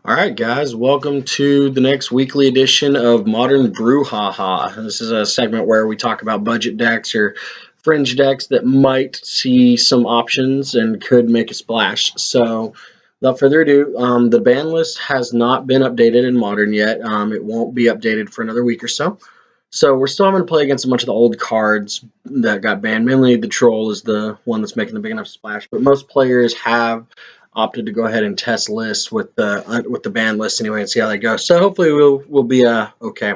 All right, guys, welcome to the next weekly edition of Modern Brouhaha. This is a segment where we talk about budget decks or fringe decks that might see some options and could make a splash. So, without further ado, the ban list has not been updated in Modern yet. It won't be updated for another week or so. So, we're still having to play against a bunch of the old cards that got banned. Mainly, the Troll is the one that's making the big enough splash, but most players have opted to go ahead and test lists with the ban list anyway and see how they go. So hopefully we'll be okay.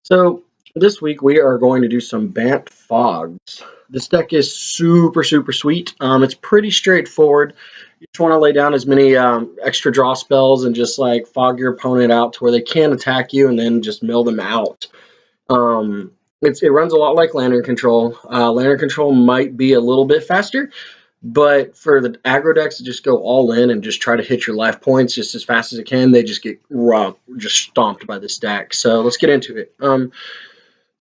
So this week we are going to do some Bant Fogs. This deck is super sweet. It's pretty straightforward. You just want to lay down as many extra draw spells and just like fog your opponent out to where they can't attack you, and then just mill them out. It runs a lot like Lantern Control. Lantern Control might be a little bit faster, but for the aggro decks to just go all in and just try to hit your life points just as fast as it can, they just get just stomped by this deck. So let's get into it. So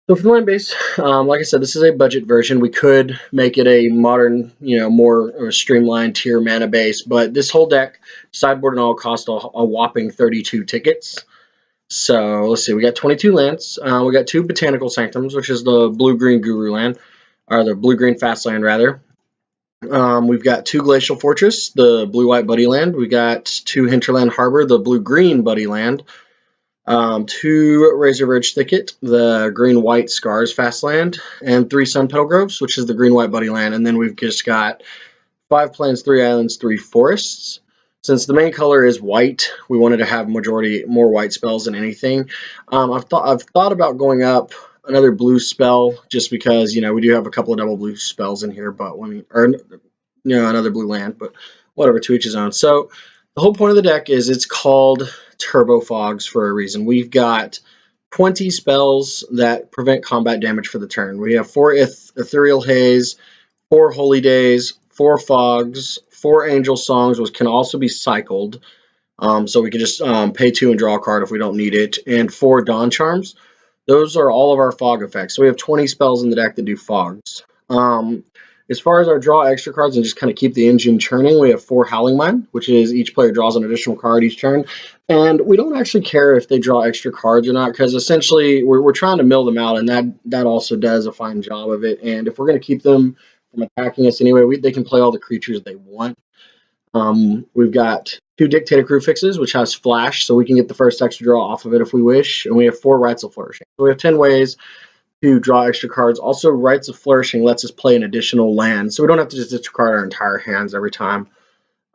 for the land base, like I said, this is a budget version. We could make it a modern, more streamlined tier mana base, but this whole deck, sideboard and all, cost a whopping 32 tickets. So let's see, we got 22 lands. We got 2 Botanical Sanctums, which is the blue-green Guru land, or the blue-green Fast land, rather. We've got 2 Glacial Fortress, the blue-white Buddy land. We got 2 Hinterland Harbor, the blue-green Buddy land. 2 Razor Ridge Thicket, the green-white Scars Fast land. And 3 Sun Petal Groves, which is the green-white Buddy land. And then we've just got 5 plains, 3 islands, 3 forests. Since the main color is white, we wanted to have majority more white spells than anything. I've thought about going up another blue spell just because we do have a couple of double blue spells in here, but another blue land, but whatever, to each his own. So the whole point of the deck is it's called TurboFogs for a reason. We've got 20 spells that prevent combat damage for the turn. We have 4 Ethereal Haze, 4 Holy Days, 4 Fogs, 4 Angel Songs, which can also be cycled. So we can just pay 2 and draw a card if we don't need it, and 4 Dawn Charms. Those are all of our fog effects. So we have 20 spells in the deck that do fogs. As far as our draw extra cards and just kind of keep the engine churning, we have 4 Howling Mine, which is each player draws an additional card each turn. And we don't actually care if they draw extra cards or not, because essentially we're trying to mill them out, and that also does a fine job of it. And if we're going to keep them from attacking us anyway, they can play all the creatures they want. We've got 2 Dictator Crew Fixes, which has Flash, so we can get the first extra draw off of it if we wish. And we have 4 Rites of Flourishing. So we have 10 ways to draw extra cards. Also, Rites of Flourishing lets us play an additional land, so we don't have to just discard our entire hands every time.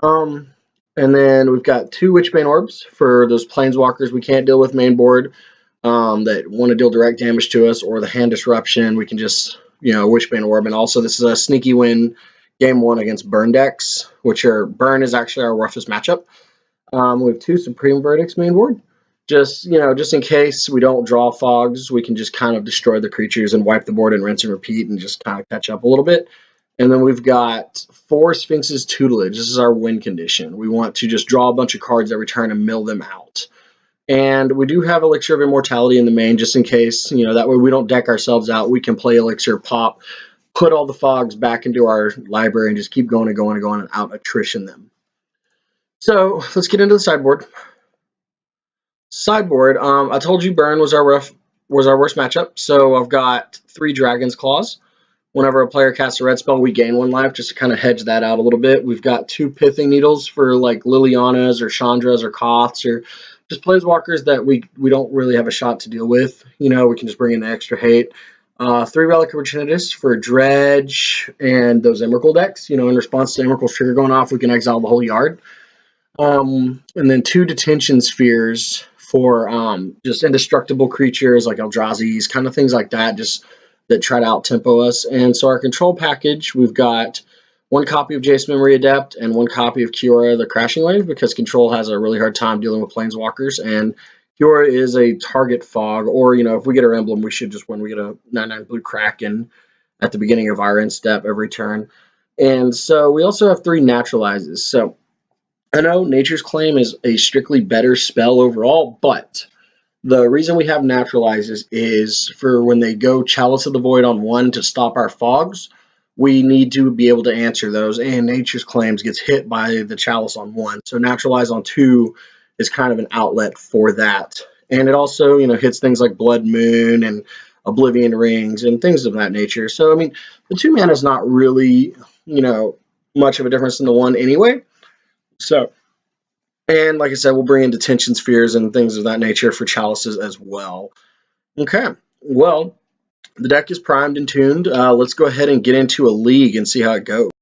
And then we've got 2 Witchbane Orbs for those Planeswalkers we can't deal with main board that want to deal direct damage to us, or the Hand Disruption. We can just, Witchbane Orb. And also, this is a sneaky win Game 1 against Burn decks, Burn is actually our roughest matchup. We have 2 Supreme Verdicts main board. Just in case we don't draw fogs, we can just kind of destroy the creatures and wipe the board and rinse and repeat and just kind of catch up a little bit. And then we've got 4 Sphinx's Tutelage. This is our win condition. We want to just draw a bunch of cards every turn and mill them out. And we do have Elixir of Immortality in the main, just in case, that way we don't deck ourselves out. We can play Elixir, pop, put all the fogs back into our library, and just keep going and out attrition them. So let's get into the sideboard. I told you Burn was our worst matchup. So I've got 3 Dragon's Claws. Whenever a player casts a red spell, we gain 1 life, just to kind of hedge that out a little bit. We've got 2 Pithing Needles for like Lilianas or Chandras or Koths, or just Planeswalkers that we don't really have a shot to deal with. We can just bring in the extra hate. 3 Relic of Eternatus for Dredge and those Emrakul decks. In response to Emrakul's trigger going off, we can exile the whole yard. And then 2 Detention Spheres for just indestructible creatures like Eldrazi's, kind of things like that, just that try to out-tempo us. And so our control package, we've got 1 copy of Jace Memory Adept and 1 copy of Kiora the Crashing Wave, because control has a really hard time dealing with Planeswalkers, and Kiora is a target fog, or, if we get our emblem, we should just win. We get a 9/9 blue Kraken at the beginning of our end step every turn. And so we also have 3 Naturalizes. So I know Nature's Claim is a strictly better spell overall, but the reason we have Naturalizes is for when they go Chalice of the Void on 1 to stop our fogs, we need to be able to answer those, and Nature's Claims gets hit by the Chalice on 1. So Naturalize on 2 is kind of an outlet for that. And it also, hits things like Blood Moon and Oblivion Rings and things of that nature. So, I mean, the 2 mana is not really, much of a difference in the one anyway. So, and like I said, we'll bring in Detention Spheres and things of that nature for chalices as well. Okay, well, the deck is primed and tuned. Let's go ahead and get into a league and see how it goes.